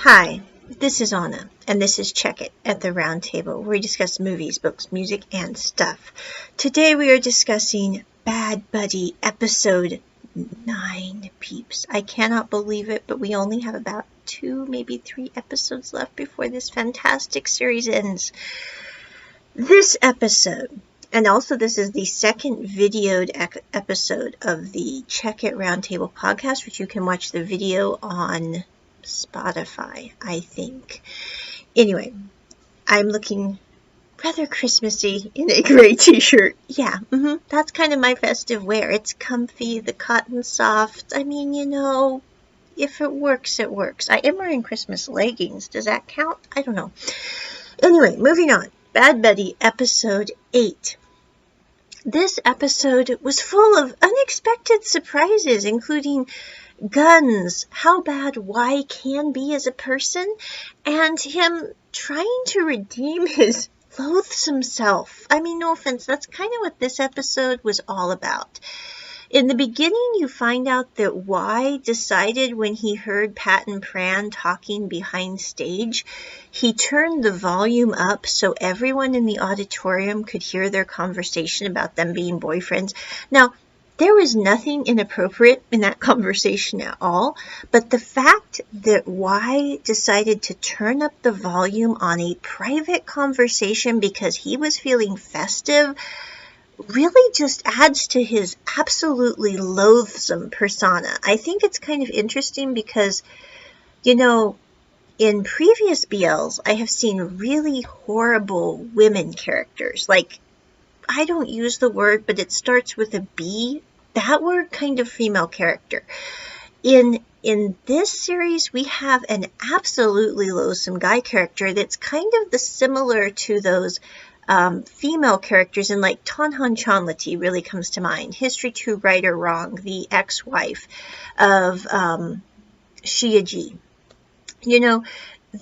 Hi, this is Anna, and this is Check It at the Round Table, where we discuss movies, books, music, and stuff. Today we are discussing Bad Buddy Episode 9, peeps. I cannot believe it, but we only have about 2, maybe 3 episodes left before this fantastic series ends. This episode, and also this is the second videoed episode of the Check It Roundtable podcast, which you can watch the video on Spotify, I think. Anyway, I'm looking rather Christmassy in a gray t-shirt. Yeah, that's kind of my festive wear. It's comfy, the cotton's soft. I mean, if it works, it works. I am wearing Christmas leggings. Does that count? I don't know. Anyway, moving on. Bad Buddy, Episode 8. This episode was full of unexpected surprises, including guns, how bad Y can be as a person, and him trying to redeem his loathsome self. I mean, no offense, that's kind of what this episode was all about. In the beginning, you find out that Y decided when he heard Pat and Pran talking behind stage, he turned the volume up so everyone in the auditorium could hear their conversation about them being boyfriends. Now, there was nothing inappropriate in that conversation at all, but the fact that Y decided to turn up the volume on a private conversation because he was feeling festive really just adds to his absolutely loathsome persona. I think it's kind of interesting because, in previous BLs, I have seen really horrible women characters. Like, I don't use the word, but it starts with a B. That word, kind of female character. In this series, we have an absolutely loathsome guy character that's kind of similar to those female characters, and like Tanhan Chanlati really comes to mind. History to Right or Wrong, the ex-wife of Shiaji.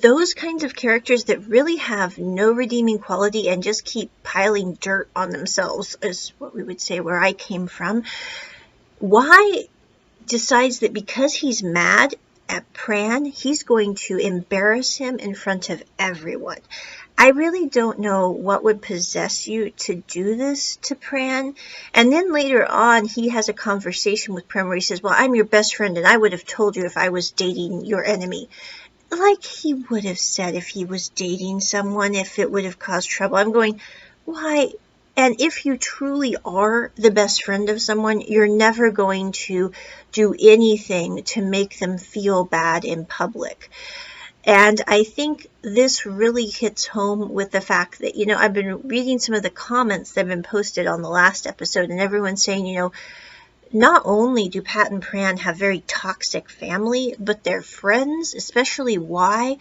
Those kinds of characters that really have no redeeming quality and just keep piling dirt on themselves is what we would say where I came from. Y decides that because he's mad at Pran, he's going to embarrass him in front of everyone. I really don't know what would possess you to do this to Pran. And then later on, he has a conversation with Pran where he says, well, I'm your best friend and I would have told you if I was dating your enemy. Like he would have said if he was dating someone, if it would have caused trouble. I'm going, why? And if you truly are the best friend of someone, you're never going to do anything to make them feel bad in public. And I think this really hits home with the fact that, I've been reading some of the comments that have been posted on the last episode, and everyone's saying, not only do Pat and Pran have very toxic family, but their friends, especially Y,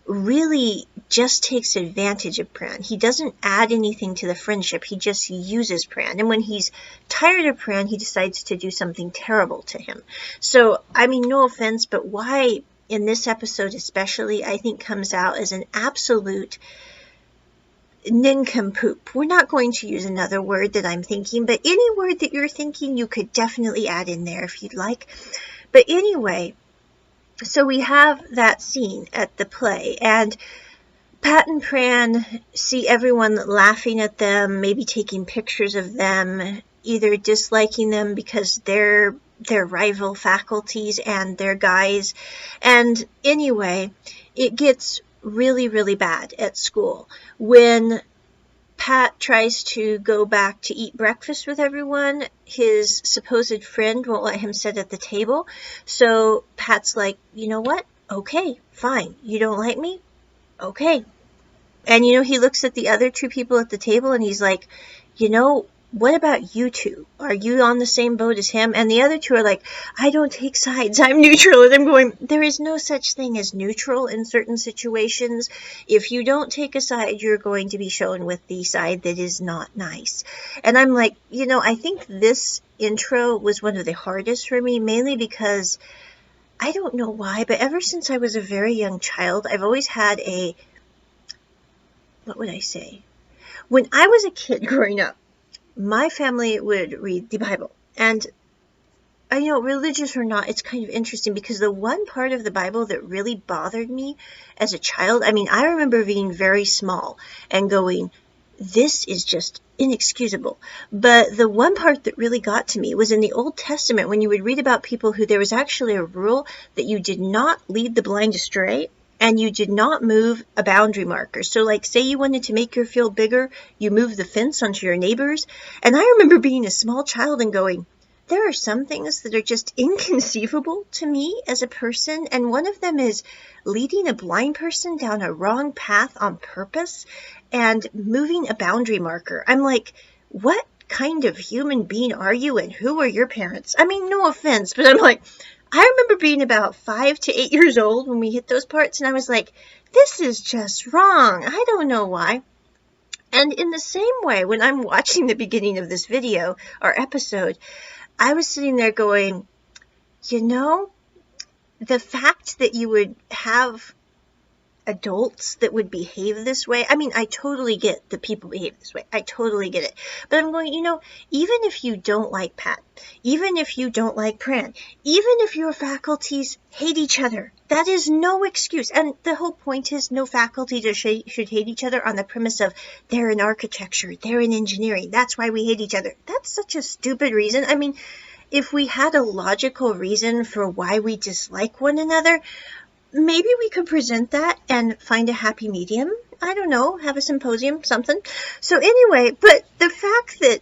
really just takes advantage of Pran. He doesn't add anything to the friendship. He just uses Pran. And when he's tired of Pran, he decides to do something terrible to him. So, I mean, no offense, but Y in this episode especially, I think comes out as an absolute nincompoop. We're not going to use another word that I'm thinking, but any word that you're thinking, you could definitely add in there if you'd like. But anyway, so we have that scene at the play, and Pat and Pran see everyone laughing at them, maybe taking pictures of them, either disliking them because they're their rival faculties and their guys. And anyway, it gets really, really bad at school. When Pat tries to go back to eat breakfast with everyone, his supposed friend won't let him sit at the table. So Pat's like, you know what? Okay, fine. You don't like me? Okay. And, he looks at the other 2 people at the table and he's like, what about you 2? Are you on the same boat as him? And the other 2 are like, I don't take sides. I'm neutral. And I'm going, there is no such thing as neutral in certain situations. If you don't take a side, you're going to be shown with the side that is not nice. And I'm like, I think this intro was one of the hardest for me, mainly because I don't know why, but ever since I was a very young child, I've always had what would I say? When I was a kid growing up, my family would read the Bible, and religious or not, it's kind of interesting because the one part of the Bible that really bothered me as a child, I remember being very small and going, this is just inexcusable. But the one part that really got to me was in the Old Testament when you would read about people who there was actually a rule that you did not lead the blind astray and you did not move a boundary marker. So like say you wanted to make your field bigger, you moved the fence onto your neighbors. And I remember being a small child and going, there are some things that are just inconceivable to me as a person, and one of them is leading a blind person down a wrong path on purpose and moving a boundary marker. I'm like, what kind of human being are you, and who are your parents? No offense, but I'm like, I remember being about 5 to 8 years old when we hit those parts, and I was like, this is just wrong. I don't know why. And in the same way, when I'm watching the beginning of this video or episode, I was sitting there going, the fact that you would have adults that would behave this way. I totally get that people behave this way. I totally get it. But I'm going, even if you don't like Pat, even if you don't like Pran, even if your faculties hate each other, that is no excuse. And the whole point is no faculty should hate each other on the premise of they're in architecture, they're in engineering. That's why we hate each other. That's such a stupid reason. If we had a logical reason for why we dislike one another, maybe we could present that and find a happy medium. I don't know, have a symposium, something. So anyway, but the fact that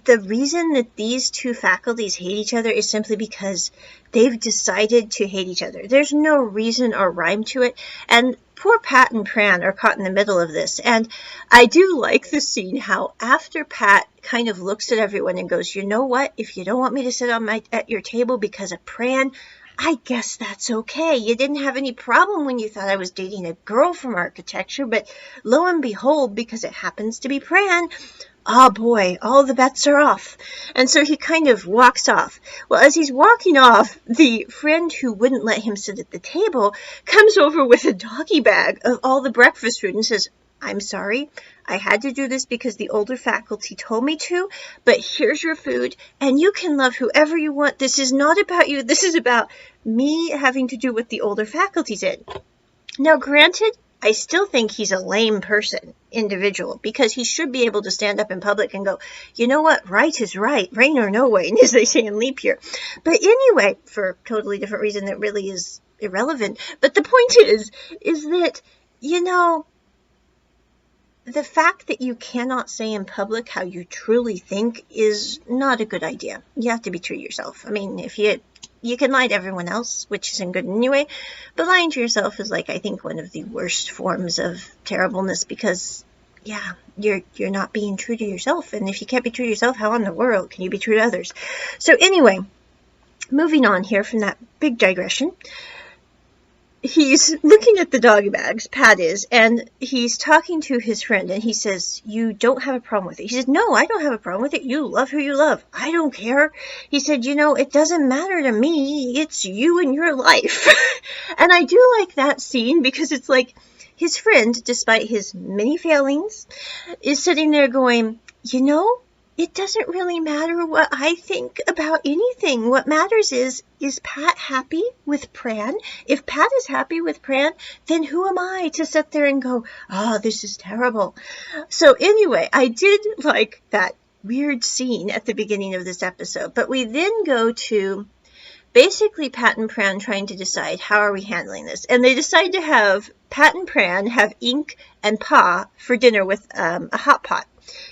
the reason that these two faculties hate each other is simply because they've decided to hate each other. There's no reason or rhyme to it. And poor Pat and Pran are caught in the middle of this. And I do like the scene how after Pat kind of looks at everyone and goes, you know what? If you don't want me to sit at your table because of Pran, I guess that's okay. You didn't have any problem when you thought I was dating a girl from architecture, but lo and behold, because it happens to be Pran, oh boy, all the bets are off. And so he kind of walks off. Well, as he's walking off, the friend who wouldn't let him sit at the table comes over with a doggy bag of all the breakfast food and says, I'm sorry, I had to do this because the older faculty told me to, but here's your food, and you can love whoever you want. This is not about you. This is about me having to do what the older faculty did. Now, granted, I still think he's a lame individual, because he should be able to stand up in public and go, you know what, right is right, rain or no rain, as they say in leap year. But anyway, for a totally different reason that really is irrelevant. But the point is that, the fact that you cannot say in public how you truly think is not a good idea. You have to be true to yourself. If you can lie to everyone else, which isn't good anyway, but lying to yourself is I think one of the worst forms of terribleness because, you're not being true to yourself. And if you can't be true to yourself, how in the world can you be true to others? So anyway, moving on here from that big digression. He's looking at the doggy bags, Pat is, and he's talking to his friend, and he says, you don't have a problem with it. He says, no, I don't have a problem with it. You love who you love. I don't care. He said, it doesn't matter to me. It's you and your life. And I do like that scene because it's his friend, despite his many failings, is sitting there going, it doesn't really matter what I think about anything. What matters is Pat happy with Pran? If Pat is happy with Pran, then who am I to sit there and go, this is terrible. So anyway, I did like that weird scene at the beginning of this episode. But we then go to basically Pat and Pran trying to decide how are we handling this. And they decide to have Pat and Pran have Ink and Pa for dinner with a hot pot.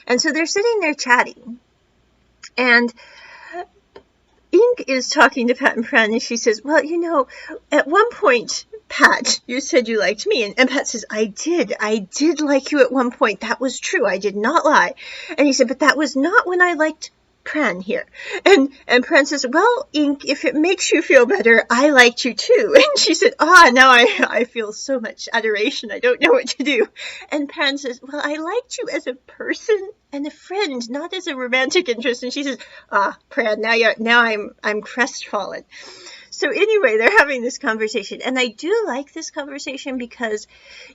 And so they're sitting there chatting, and Ink is talking to Pat and Pran, and she says, well, at one point, Pat, you said you liked me. And Pat says, I did like you at one point. That was true. I did not lie. And he said, but that was not when I liked Pran here. And Pran says, well, Ink, if it makes you feel better, I liked you too. And she said, now I feel so much adoration. I don't know what to do. And Pran says, well, I liked you as a person and a friend, not as a romantic interest. And she says, Pran, now I'm crestfallen. So anyway, they're having this conversation. And I do like this conversation because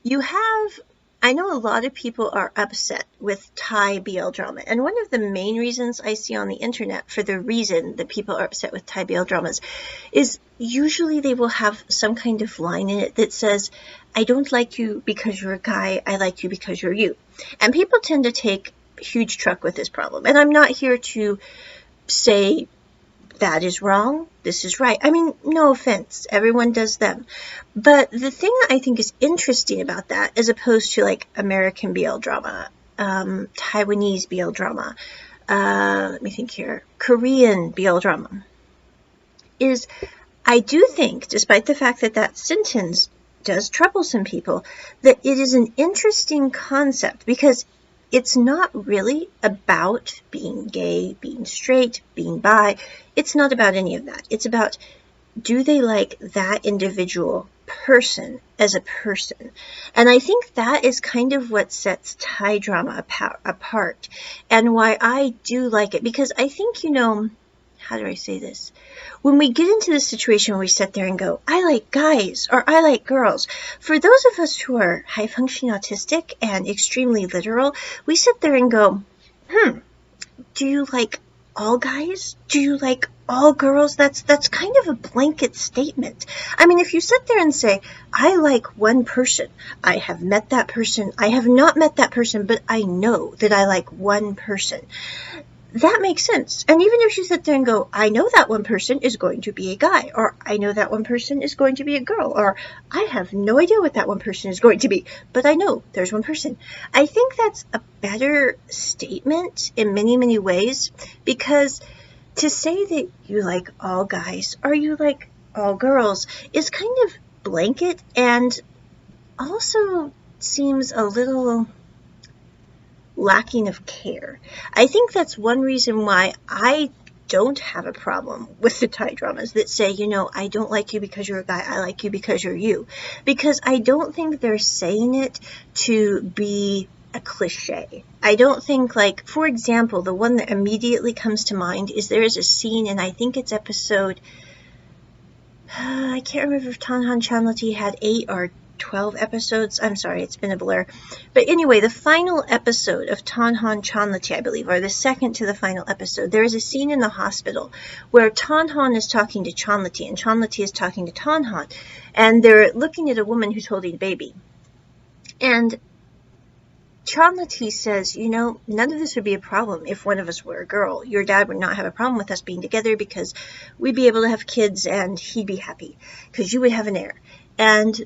you have I know a lot of people are upset with Thai BL drama, and one of the main reasons I see on the internet for the reason that people are upset with Thai BL dramas is usually they will have some kind of line in it that says, I don't like you because you're a guy, I like you because you're you. And people tend to take huge truck with this problem, and I'm not here to say that is wrong, this is right. I mean, no offense, everyone does them. But the thing that I think is interesting about that, as opposed to like American BL drama, Taiwanese BL drama, let me think here, Korean BL drama, is I do think, despite the fact that that sentence does trouble some people, that it is an interesting concept because it's not really about being gay, being straight, being bi. It's not about any of that. It's about, do they like that individual person as a person? And I think that is kind of what sets Thai drama apart and why I do like it. Because I think, how do I say this? When we get into this situation where we sit there and go, I like guys or I like girls, for those of us who are high functioning autistic and extremely literal, we sit there and go, do you like all guys? Do you like all girls? That's kind of a blanket statement. I mean, if you sit there and say, I like one person, I have met that person, I have not met that person, but I know that I like one person, that makes sense. And even if you sit there and go, I know that one person is going to be a guy, or I know that one person is going to be a girl, or I have no idea what that one person is going to be, but I know there's one person. I think that's a better statement in many, many ways, because to say that you like all guys or you like all girls is kind of blanket and also seems a little lacking of care. I think that's one reason why I don't have a problem with the Thai dramas that say, I don't like you because you're a guy, I like you because you're you. Because I don't think they're saying it to be a cliche. I don't think, like, for example, the one that immediately comes to mind is there is a scene, and I think it's episode, I can't remember if Tanhan Chanlati had 8 or 12 episodes. I'm sorry, it's been a blur. But anyway, the final episode of Tanhan Chanlati, I believe, or the second to the final episode, there is a scene in the hospital where Tanhan is talking to Chanlati, and Chanlati is talking to Tanhan, and they're looking at a woman who's holding a baby. And Chanlati says, none of this would be a problem if one of us were a girl. Your dad would not have a problem with us being together because we'd be able to have kids and he'd be happy because you would have an heir. And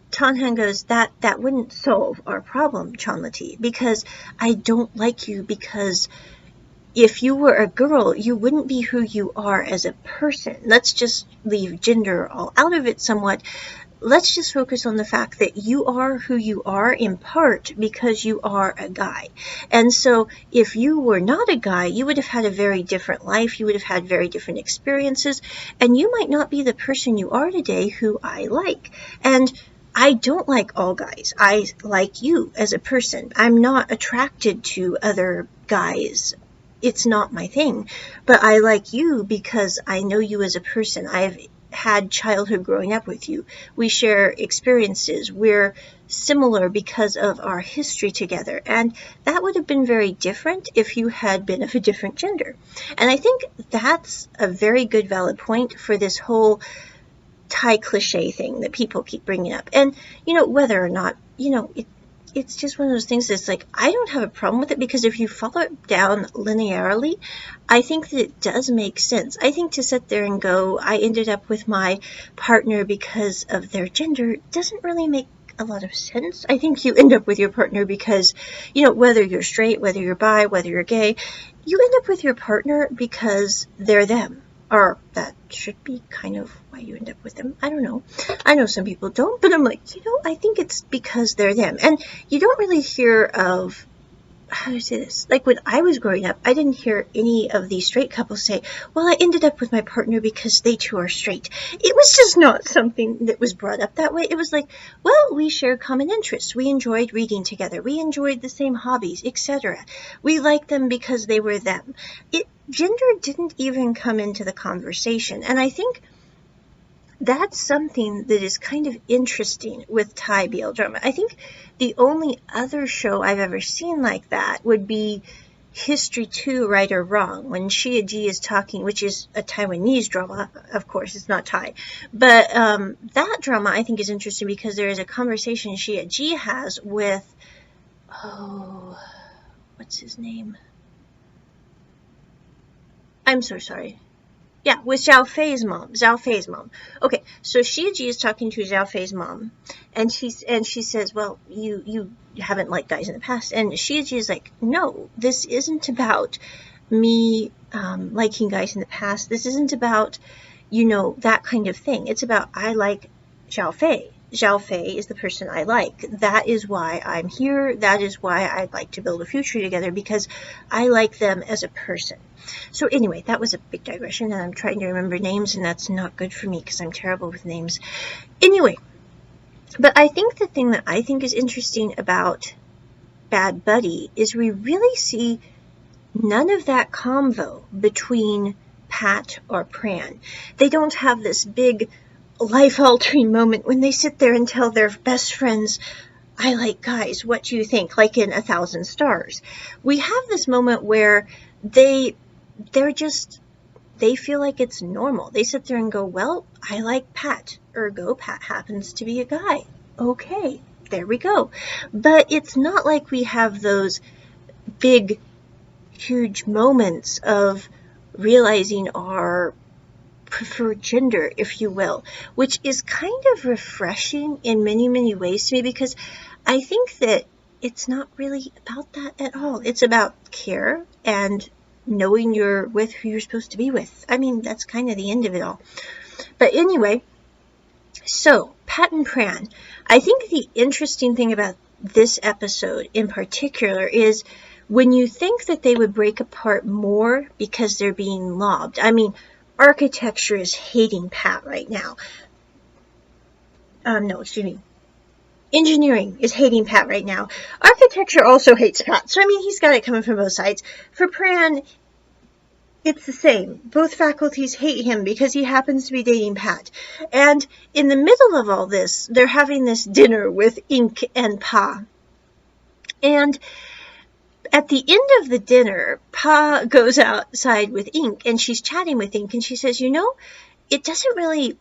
Tanhan goes, that wouldn't solve our problem, Chanlati, because I don't like you because if you were a girl, you wouldn't be who you are as a person. Let's just leave gender all out of it somewhat. Let's just focus on the fact that you are who you are in part because you are a guy. And so if you were not a guy, you would have had a very different life. You would have had very different experiences. And you might not be the person you are today who I like. And I don't like all guys. I like you as a person. I'm not attracted to other guys. It's not my thing. But I like you because I know you as a person. I've had childhood growing up with you. We share experiences. We're similar because of our history together. And that would have been very different if you had been of a different gender. And I think that's a very good valid point for this whole Thai cliche thing that people keep bringing up. And, whether or not, it's just one of those things that's like, I don't have a problem with it because if you follow it down linearly, I think that it does make sense. I think to sit there and go, I ended up with my partner because of their gender doesn't really make a lot of sense. I think you end up with your partner because, whether you're straight, whether you're bi, whether you're gay, you end up with your partner because they're them. Or that should be kind of why you end up with them. I don't know. I know some people don't, but I'm like, I think it's because they're them. And you don't really hear of, how do I say this? Like when I was growing up, I didn't hear any of these straight couples say, well, I ended up with my partner because they too are straight. It was just not something that was brought up that way. It was like, well, we share common interests. We enjoyed reading together. We enjoyed the same hobbies, etc. We liked them because they were them. Gender didn't even come into the conversation. And I think that's something that is kind of interesting with Thai BL drama. I think the only other show I've ever seen like that would be History 2, Right or Wrong, when Shia Ji is talking, which is a Taiwanese drama, of course, it's not Thai. But that drama I think is interesting because there is a conversation Shia Ji has with, oh, what's his name? I'm so sorry. Yeah, with Zhao Fei's mom. Okay, so Shia Ji is talking to Zhao Fei's mom, and she says, well, you haven't liked guys in the past. And Shia Ji is like, no, this isn't about me liking guys in the past. This isn't about, that kind of thing. It's about I like Zhao Fei. Zhao Fei is the person I like. That is why I'm here. That is why I'd like to build a future together, because I like them as a person. So anyway, that was a big digression, and I'm trying to remember names, and that's not good for me because I'm terrible with names. Anyway, but I think the thing that I think is interesting about Bad Buddy is we really see none of that convo between Pat or Pran. They don't have this big life-altering moment when they sit there and tell their best friends, I like guys, what do you think? Like in 1,000 Stars. We have this moment where they feel like it's normal. They sit there and go, well, I like Pat. Ergo, Pat happens to be a guy. Okay, there we go. But it's not like we have those big, huge moments of realizing our preferred gender, if you will, which is kind of refreshing in many, many ways to me, because I think that it's not really about that at all. It's about care and knowing you're with who you're supposed to be with. I mean, that's kind of the end of it all. But anyway, so Pat and Pran, I think the interesting thing about this episode in particular is when you think that they would break apart more because they're being lobbed. I mean, architecture is hating Pat right now. Engineering is hating Pat right now. Architecture also hates Pat. So, I mean, he's got it coming from both sides. For Pran, it's the same. Both faculties hate him because he happens to be dating Pat. And in the middle of all this, they're having this dinner with Ink and Pa. And at the end of the dinner, Pa goes outside with Ink, and she's chatting with Ink, and she says, it doesn't really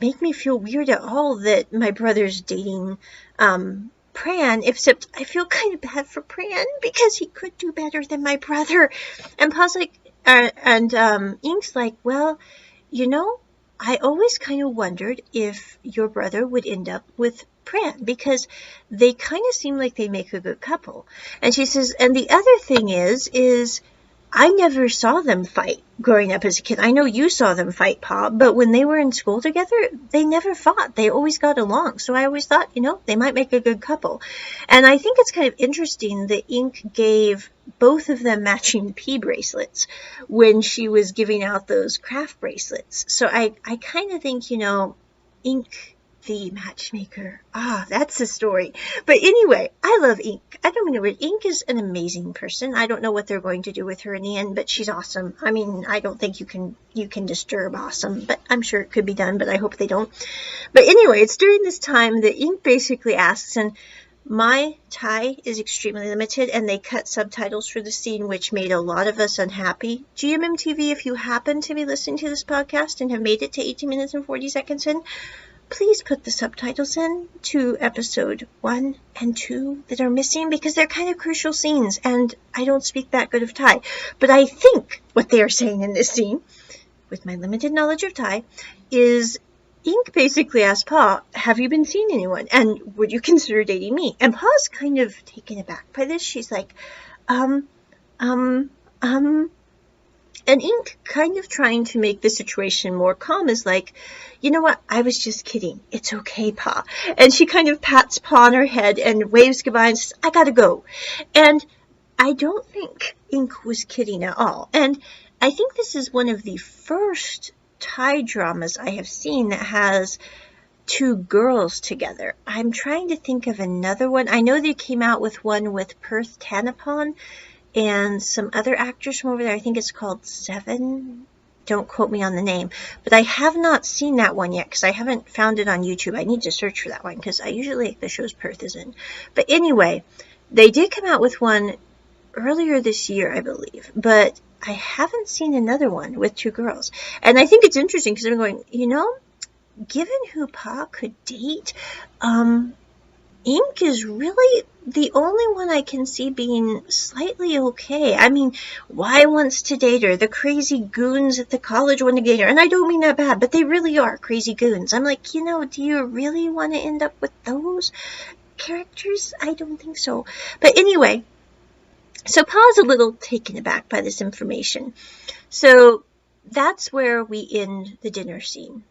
make me feel weird at all that my brother's dating Pran, except I feel kind of bad for Pran because he could do better than my brother. And Pa's like, Ink's like, well, I always kind of wondered if your brother would end up with Pran, because they kind of seem like they make a good couple. And she says, and the other thing is I never saw them fight growing up as a kid. I know you saw them fight, Pa, but when they were in school together, they never fought. They always got along. So I always thought, they might make a good couple. And I think it's kind of interesting that Ink gave both of them matching P bracelets when she was giving out those craft bracelets. So I kind of think, Ink, the matchmaker. That's the story. But anyway, I love Ink. I don't know what Ink is an amazing person. I don't know what they're going to do with her in the end, but she's awesome. I mean, I don't think you can disturb awesome, but I'm sure it could be done, but I hope they don't. But anyway, it's during this time that Ink basically asks, and my Thai is extremely limited, and they cut subtitles for the scene, which made a lot of us unhappy. GMMTV, if you happen to be listening to this podcast and have made it to 18 minutes and 40 seconds in, please put the subtitles in to episode 1 and 2 that are missing, because they're kind of crucial scenes, and I don't speak that good of Thai. But I think what they are saying in this scene, with my limited knowledge of Thai, is Ink basically asked Pa, have you been seeing anyone? And would you consider dating me? And Pa's kind of taken aback by this. She's like, And Ink, kind of trying to make the situation more calm, is like, you know what? I was just kidding. It's okay, Pa. And she kind of pats Pa on her head and waves goodbye and says, I gotta go. And I don't think Ink was kidding at all. And I think this is one of the first Thai dramas I have seen that has two girls together. I'm trying to think of another one. I know they came out with one with Perth Tanapon and some other actors from over there. I think it's called Seven. Don't quote me on the name. But I have not seen that one yet because I haven't found it on YouTube. I need to search for that one because I usually like the shows Perth is in. But anyway, they did come out with one earlier this year, I believe. But I haven't seen another one with two girls. And I think it's interesting because I'm going, you know, given who Pa could date, Ink is really the only one I can see being slightly okay. I mean, Y wants to date her. The crazy goons at the college want to date her. And I don't mean that bad, but they really are crazy goons. I'm like, you know, do you really want to end up with those characters? I don't think so. But anyway, so Pa's a little taken aback by this information. So that's where we end the dinner scene.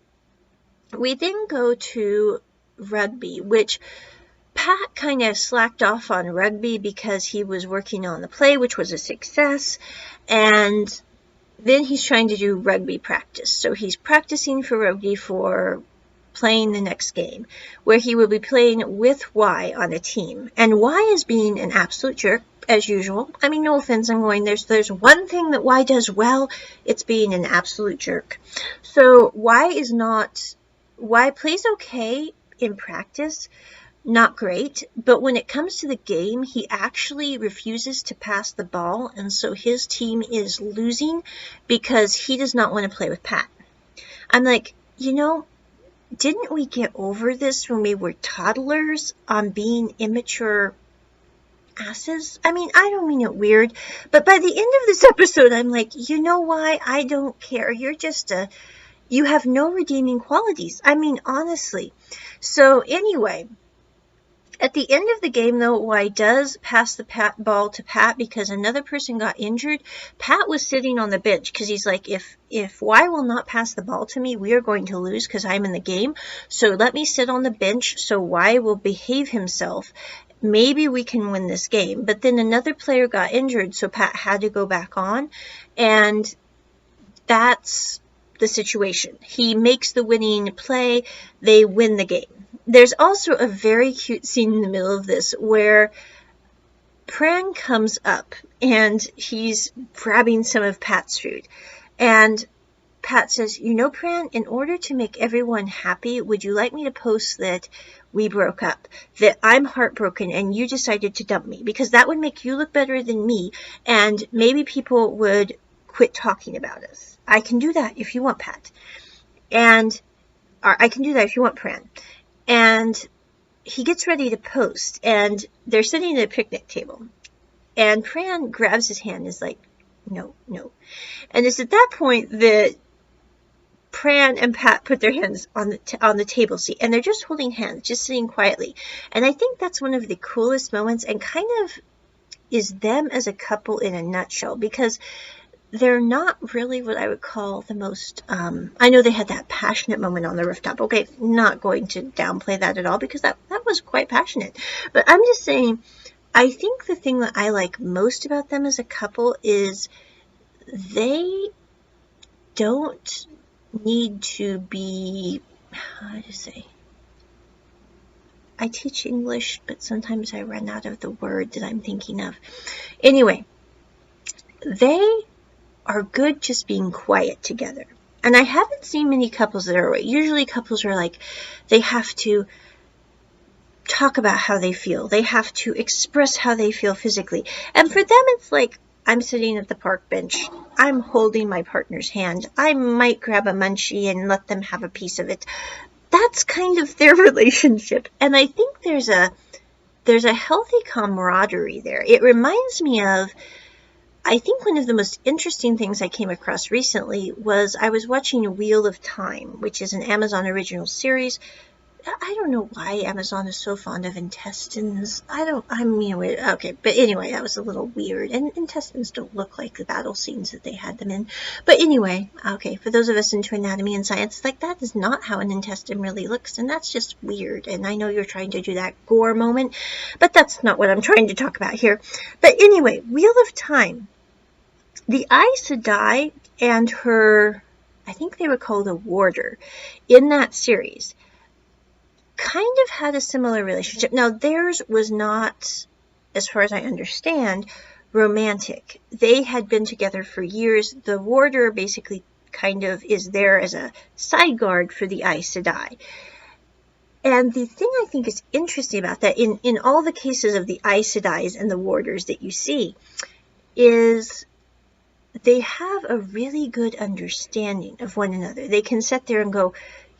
We then go to rugby, which Pat kind of slacked off on rugby because he was working on the play, which was a success, and then he's trying to do rugby practice. So he's practicing for rugby for playing the next game, where he will be playing with Y on a team. And Y is being an absolute jerk, as usual. I mean, no offense, I'm going, there's one thing that Y does well, it's being an absolute jerk. So Y plays okay in practice, not great, but when it comes to the game, he actually refuses to pass the ball, and so his team is losing because he does not want to play with Pat. I'm like, you know, didn't we get over this when we were toddlers on being immature asses? I mean, I don't mean it weird, but by the end of this episode, I'm like, you know why? I don't care. You're just you have no redeeming qualities. I mean, honestly. So anyway, at the end of the game, though, Y does pass the ball to Pat because another person got injured. Pat was sitting on the bench because he's like, if Y will not pass the ball to me, we are going to lose because I'm in the game. So let me sit on the bench so Y will behave himself. Maybe we can win this game. But then another player got injured, so Pat had to go back on. And that's the situation. He makes the winning play. They win the game. There's also a very cute scene in the middle of this where Pran comes up and he's grabbing some of Pat's food. And Pat says, you know, Pran, in order to make everyone happy, would you like me to post that we broke up, that I'm heartbroken and you decided to dump me? Because that would make you look better than me, and maybe people would quit talking about us. I can do that if you want, Pat. Or I can do that if you want, Pran. And he gets ready to post, and they're sitting at a picnic table. And Pran grabs his hand and is like, no. And it's at that point that Pran and Pat put their hands on the table seat, and they're just holding hands, just sitting quietly. And I think that's one of the coolest moments, and kind of is them as a couple in a nutshell, because they're not really what I would call the most, I know they had that passionate moment on the rooftop. Okay, not going to downplay that at all, because that was quite passionate. But I'm just saying, I think the thing that I like most about them as a couple is they don't need to be, how to say, I teach English, but sometimes I run out of the word that I'm thinking of. Anyway, they are good just being quiet together. And I haven't seen many couples that are, usually couples are like, they have to talk about how they feel. They have to express how they feel physically. And for them, it's like, I'm sitting at the park bench. I'm holding my partner's hand. I might grab a munchie and let them have a piece of it. That's kind of their relationship. And I think there's a healthy camaraderie there. It reminds me of, I think one of the most interesting things I came across recently was I was watching Wheel of Time, which is an Amazon original series. I don't know why Amazon is so fond of intestines. Okay, but anyway, that was a little weird. And intestines don't look like the battle scenes that they had them in. But anyway, okay, for those of us into anatomy and science, like, that is not how an intestine really looks, and that's just weird. And I know you're trying to do that gore moment, but that's not what I'm trying to talk about here. But anyway, Wheel of Time. The Aes Sedai and her, I think they were called a warder, in that series, kind of had a similar relationship. Now, theirs was not, as far as I understand, romantic. They had been together for years. The warder basically kind of is there as a side guard for the Aes Sedai. And the thing I think is interesting about that, in all the cases of the Aes Sedais and the warders that you see, is they have a really good understanding of one another. They can sit there and go,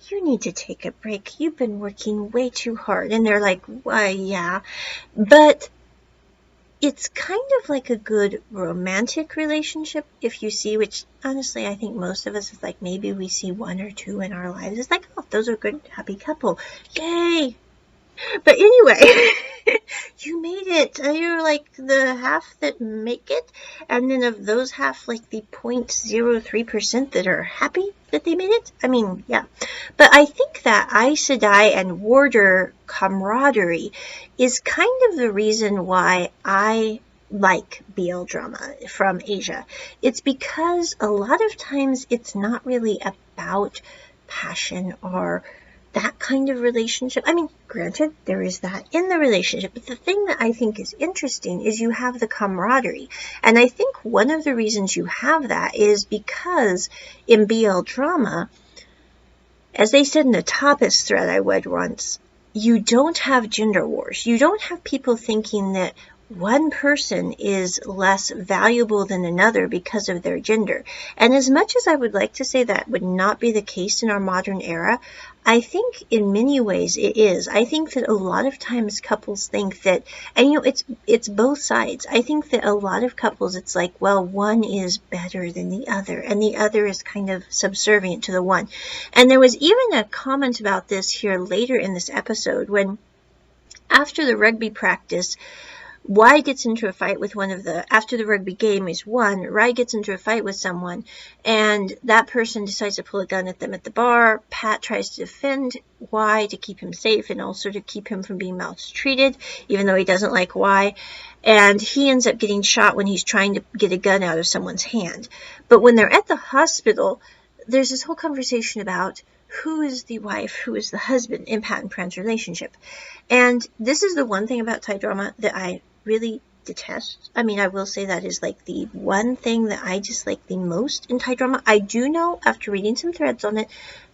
you need to take a break. You've been working way too hard. And they're like, why, yeah. But it's kind of like a good romantic relationship, if you see, which honestly I think most of us is like, maybe we see one or two in our lives. It's like, oh, those are a good, happy couple. Yay! But anyway, you made it. You're like the half that make it. And then of those half, like the 0.03% that are happy that they made it. I mean, yeah. But I think that Aes Sedai and warder camaraderie is kind of the reason why I like BL drama from Asia. It's because a lot of times it's not really about passion or that kind of relationship. I mean, granted, there is that in the relationship, but the thing that I think is interesting is you have the camaraderie. And I think one of the reasons you have that is because in BL drama, as they said in the Tapas thread I read once, you don't have gender wars. You don't have people thinking that one person is less valuable than another because of their gender. And as much as I would like to say that would not be the case in our modern era, I think in many ways it is. I think that a lot of times couples think that, and you know, it's both sides. I think that a lot of couples, it's like, well, one is better than the other, and the other is kind of subservient to the one. And there was even a comment about this here later in this episode when, after the rugby practice, Y gets into a fight with after the rugby game is won, Rai gets into a fight with someone, and that person decides to pull a gun at them at the bar. Pat tries to defend Y to keep him safe and also to keep him from being maltreated, even though he doesn't like Y. And he ends up getting shot when he's trying to get a gun out of someone's hand. But when they're at the hospital, there's this whole conversation about who is the wife, who is the husband in Pat and Pran's relationship. And this is the one thing about Thai drama that I really detest. I mean, I will say that is like the one thing that I dislike the most in Thai drama. I do know, after reading some threads on it,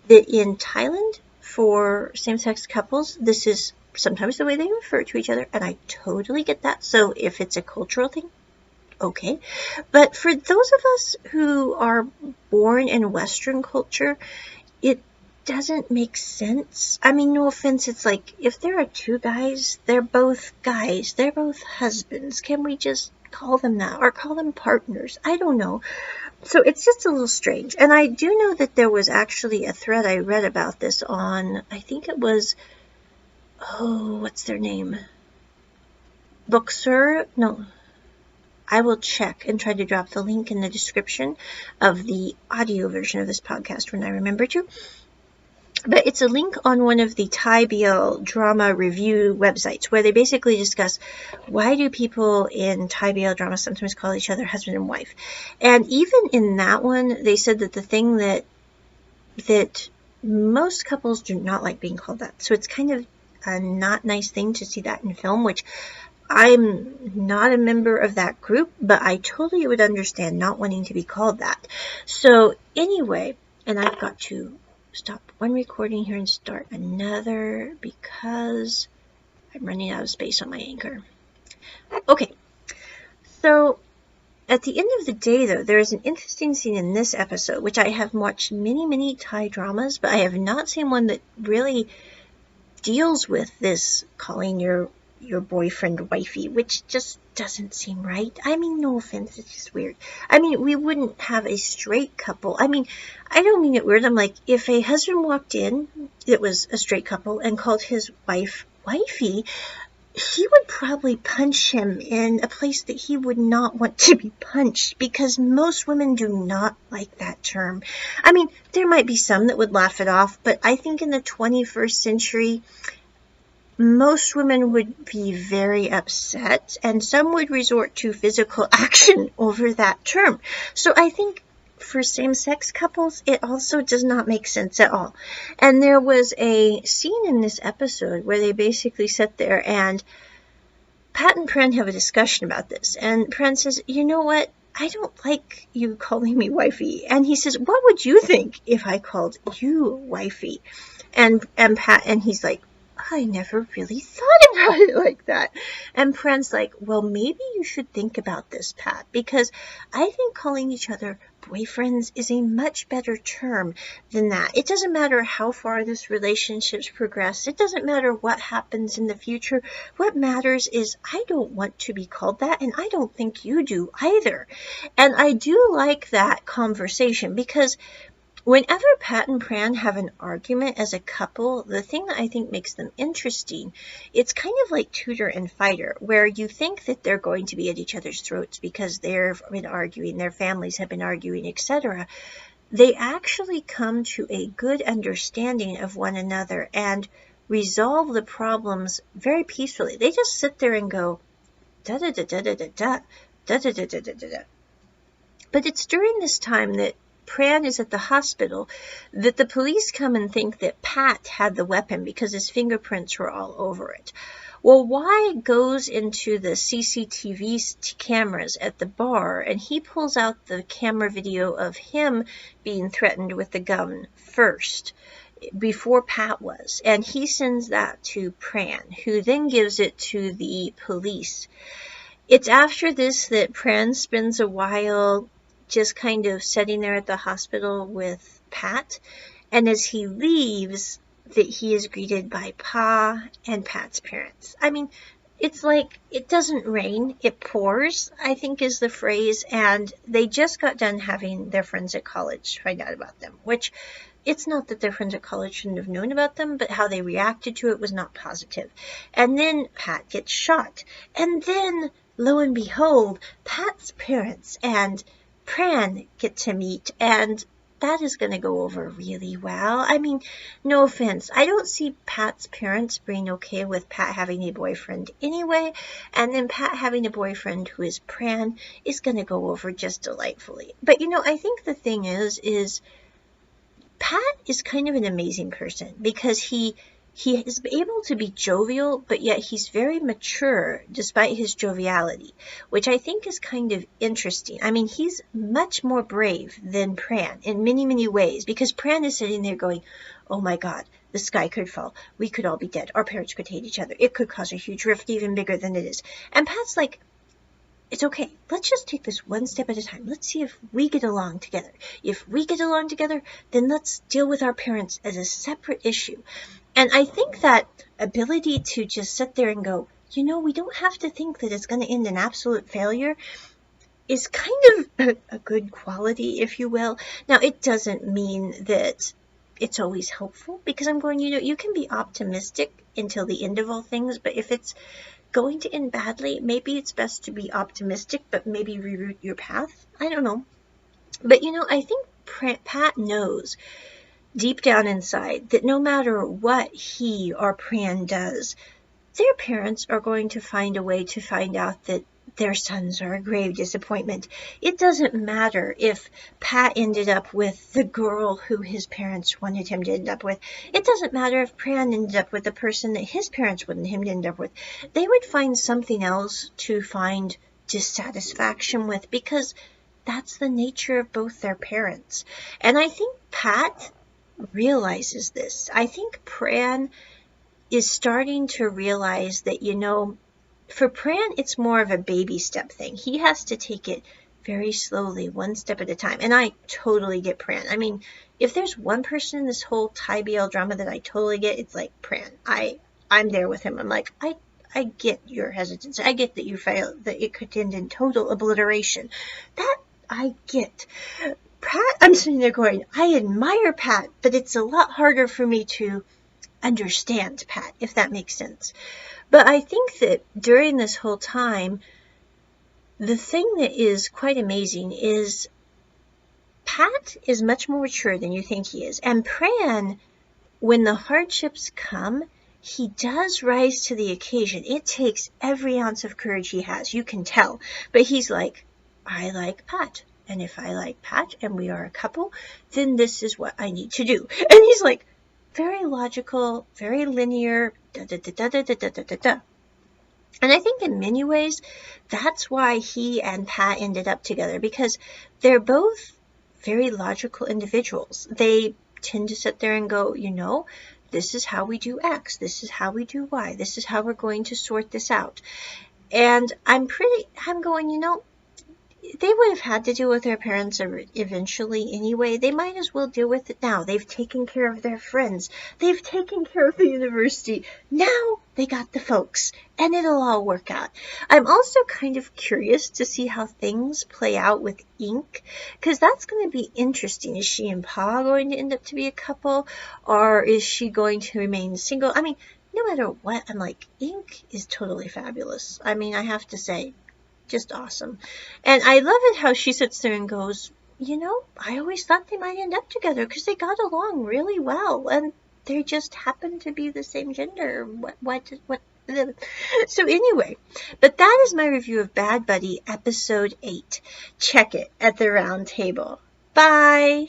that in Thailand, for same-sex couples, this is sometimes the way they refer to each other, and I totally get that. So if it's a cultural thing, okay. But for those of us who are born in Western culture, it doesn't make sense. I mean, no offense, it's like, if there are two guys, they're both husbands. Can we just call them that, or call them partners? I don't know. So it's just a little strange. And I do know that there was actually a thread I read about this on, I think it was, what's their name? Bookser? No. I will check and try to drop the link in the description of the audio version of this podcast when I remember to. But it's a link on one of the Thai BL drama review websites where they basically discuss why do people in Thai BL drama sometimes call each other husband and wife. And even in that one, they said that the thing that most couples do not like being called that. So it's kind of a not nice thing to see that in film, which I'm not a member of that group, but I totally would understand not wanting to be called that. So anyway, and I've got to stop one recording here and start another because I'm running out of space on my Anchor. Okay, so at the end of the day, though, there is an interesting scene in this episode, which I have watched many Thai dramas, but I have not seen one that really deals with this calling your boyfriend wifey, which just doesn't seem right. I mean, no offense, it's just weird. I mean, we wouldn't have a straight couple. I mean, I don't mean it weird. I'm like, if a husband walked in that was a straight couple and called his wife wifey, he would probably punch him in a place that he would not want to be punched, because most women do not like that term. I mean, there might be some that would laugh it off, but I think in the 21st century, most women would be very upset, and some would resort to physical action over that term. So I think for same-sex couples, it also does not make sense at all. And there was a scene in this episode where they basically sit there and Pat and Pran have a discussion about this. And Pran says, you know what? I don't like you calling me wifey. And he says, what would you think if I called you wifey? And Pat, and he's like, I never really thought about it like that. And Pran's like, well, maybe you should think about this, Pat, because I think calling each other boyfriends is a much better term than that. It doesn't matter how far this relationship's progressed. It doesn't matter what happens in the future. What matters is I don't want to be called that, and I don't think you do either. And I do like that conversation because whenever Pat and Pran have an argument as a couple, the thing that I think makes them interesting, it's kind of like Tutor and Fighter, where you think that they're going to be at each other's throats because they've been arguing, their families have been arguing, etc. They actually come to a good understanding of one another and resolve the problems very peacefully. They just sit there and go, da-da-da-da-da-da-da, da-da-da-da-da-da-da. But it's during this time that Pran is at the hospital that the police come and think that Pat had the weapon because his fingerprints were all over it. Well, Wyatt goes into the CCTV cameras at the bar and he pulls out the camera video of him being threatened with the gun first, before Pat was. And he sends that to Pran, who then gives it to the police. It's after this that Pran spends a while just kind of sitting there at the hospital with Pat. And as he leaves, that he is greeted by Pa and Pat's parents. I mean, it's like it doesn't rain, it pours, I think is the phrase. And they just got done having their friends at college find out about them, which it's not that their friends at college shouldn't have known about them, but how they reacted to it was not positive. And then Pat gets shot. And then, lo and behold, Pat's parents and Pran get to meet, and that is going to go over really well. I mean, no offense, I don't see Pat's parents being okay with Pat having a boyfriend anyway, and then Pat having a boyfriend who is Pran is going to go over just delightfully. But, I think the thing is Pat is kind of an amazing person because he is able to be jovial, but yet he's very mature despite his joviality, which I think is kind of interesting. I mean, he's much more brave than Pran in many, many ways, because Pran is sitting there going, oh my God, the sky could fall. We could all be dead. Our parents could hate each other. It could cause a huge rift even bigger than it is. And Pat's like, it's okay. Let's just take this one step at a time. Let's see if we get along together. If we get along together, then let's deal with our parents as a separate issue. And I think that ability to just sit there and go, we don't have to think that it's going to end in absolute failure is kind of a good quality, if you will. Now, it doesn't mean that it's always helpful, because I'm going, you can be optimistic until the end of all things, but if it's going to end badly, maybe it's best to be optimistic, but maybe reroute your path. I don't know. But, I think Pat knows deep down inside that no matter what he or Pran does, their parents are going to find a way to find out that their sons are a grave disappointment. It doesn't matter if Pat ended up with the girl who his parents wanted him to end up with. It doesn't matter if Pran ended up with the person that his parents wanted him to end up with. They would find something else to find dissatisfaction with, because that's the nature of both their parents. And I think Pat realizes this. I think Pran is starting to realize that, for Pran, it's more of a baby step thing. He has to take it very slowly, one step at a time. And I totally get Pran. I mean, if there's one person in this whole Thai BL drama that I totally get, it's like Pran. I'm there with him. I'm like, I get your hesitancy. I get that you feel that it could end in total obliteration. That I get. Pat, I'm sitting there going, I admire Pat, but it's a lot harder for me to understand Pat, if that makes sense. But I think that during this whole time, the thing that is quite amazing is Pat is much more mature than you think he is. And Pran, when the hardships come, he does rise to the occasion. It takes every ounce of courage he has. You can tell. But he's like, I like Pat. And if I like Pat and we are a couple, then this is what I need to do. And he's like, very logical, very linear, da-da-da-da-da-da-da-da-da. And I think in many ways, that's why he and Pat ended up together, because they're both very logical individuals. They tend to sit there and go, this is how we do X, this is how we do Y, this is how we're going to sort this out. And I'm going, they would have had to deal with their parents eventually anyway. They might as well deal with it now. They've taken care of their friends. They've taken care of the university. Now they got the folks, and it'll all work out. I'm also kind of curious to see how things play out with Ink, because that's going to be interesting. Is she and Pa going to end up to be a couple, or is she going to remain single? I mean, no matter what, I'm like, Ink is totally fabulous. I mean, I have to say, just awesome. And I love it how she sits there and goes, I always thought they might end up together because they got along really well, and they just happen to be the same gender. What? So anyway, but that is my review of Bad Buddy episode 8. Check it at the round table. Bye!